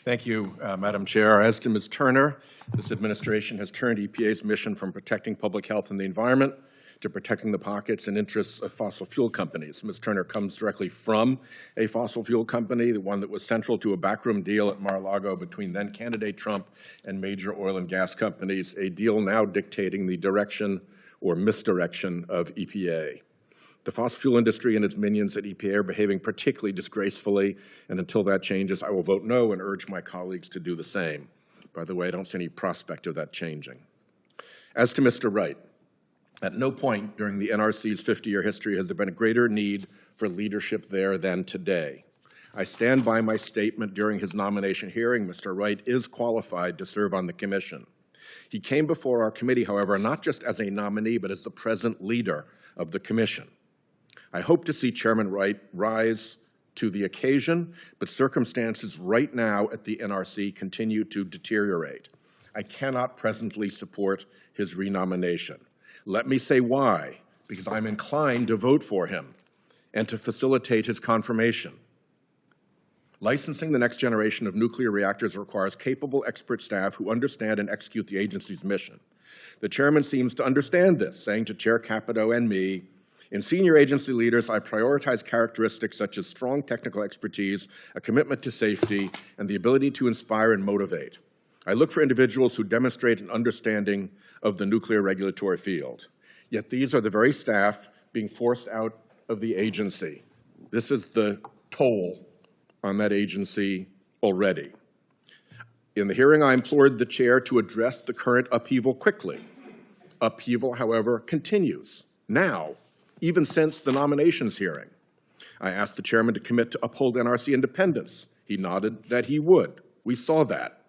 Thank you, Madam Chair. As to Ms. Turner, this administration has turned EPA's mission from protecting public health and the environment to protecting the pockets and interests of fossil fuel companies. Ms. Turner comes directly from a fossil fuel company, the one that was central to a backroom deal at Mar-a-Lago between then-candidate Trump and major oil and gas companies, a deal now dictating the direction or misdirection of EPA. The fossil fuel industry and its minions at EPA are behaving particularly disgracefully, and until that changes, I will vote no and urge my colleagues to do the same. By the way, I don't see any prospect of that changing. As to Mr. Wright, at no point during the NRC's 50-year history has there been a greater need for leadership there than today. I stand by my statement during his nomination hearing. Mr. Wright is qualified to serve on the commission. He came before our committee, however, not just as a nominee, but as the present leader of the commission. I hope to see Chairman Wright rise to the occasion, but circumstances right now at the NRC continue to deteriorate. I cannot presently support his renomination. Let me say why, because I'm inclined to vote for him and to facilitate his confirmation. Licensing the next generation of nuclear reactors requires capable expert staff who understand and execute the agency's mission. The chairman seems to understand this, saying to Chair Capito and me, "In senior agency leaders, I prioritize characteristics such as strong technical expertise, a commitment to safety, and the ability to inspire and motivate. I look for individuals who demonstrate an understanding of the nuclear regulatory field." Yet these are the very staff being forced out of the agency. This is the toll on that agency already. In the hearing, I implored the chair to address the current upheaval quickly. Upheaval, however, continues now, even since the nominations hearing. I asked the chairman to commit to uphold NRC independence. He nodded that he would. We saw that.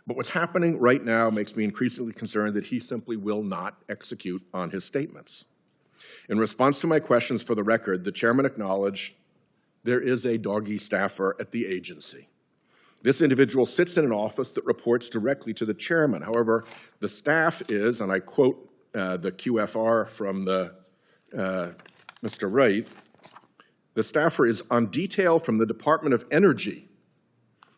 But what's happening right now makes me increasingly concerned that he simply will not execute on his statements. In response to my questions for the record, the chairman acknowledged there is a doggy staffer at the agency. This individual sits in an office that reports directly to the chairman. However, the staff is, and I quote the QFR from Mr. Wright, the staffer is on detail from the Department of Energy,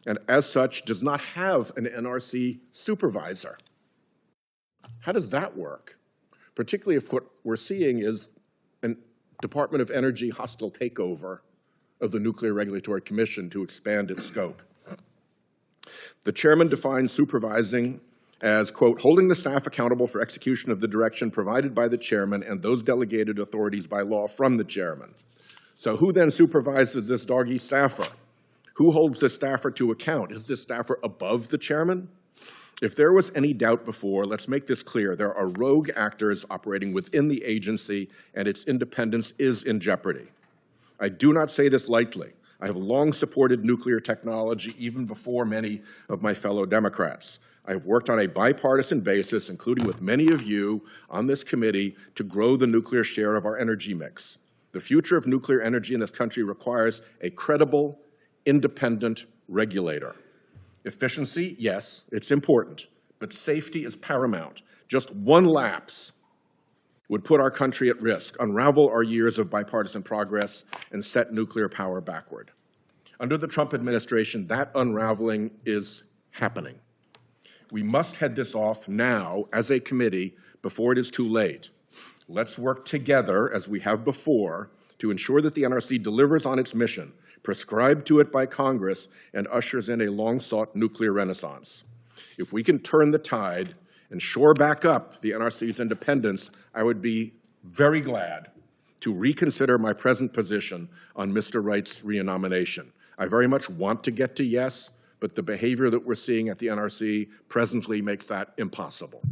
and as such does not have an NRC supervisor. How does that work? Particularly if what we're seeing is a Department of Energy hostile takeover of the Nuclear Regulatory Commission to expand its scope. The chairman defines supervising as, quote, holding the staff accountable for execution of the direction provided by the chairman and those delegated authorities by law from the chairman. So who then supervises this doggy staffer? Who holds this staffer to account? Is this staffer above the chairman? If there was any doubt before, let's make this clear. There are rogue actors operating within the agency, and its independence is in jeopardy. I do not say this lightly. I have long supported nuclear technology even before many of my fellow Democrats. I have worked on a bipartisan basis, including with many of you on this committee, to grow the nuclear share of our energy mix. The future of nuclear energy in this country requires a credible, independent regulator. Efficiency, yes, it's important, but safety is paramount. Just one lapse would put our country at risk, unravel our years of bipartisan progress, and set nuclear power backward. Under the Trump administration, that unraveling is happening. We must head this off now as a committee before it is too late. Let's work together, as we have before, to ensure that the NRC delivers on its mission, prescribed to it by Congress, and ushers in a long-sought nuclear renaissance. If we can turn the tide and shore back up the NRC's independence, I would be very glad to reconsider my present position on Mr. Wright's renomination. I very much want to get to yes, but the behavior that we're seeing at the NRC presently makes that impossible.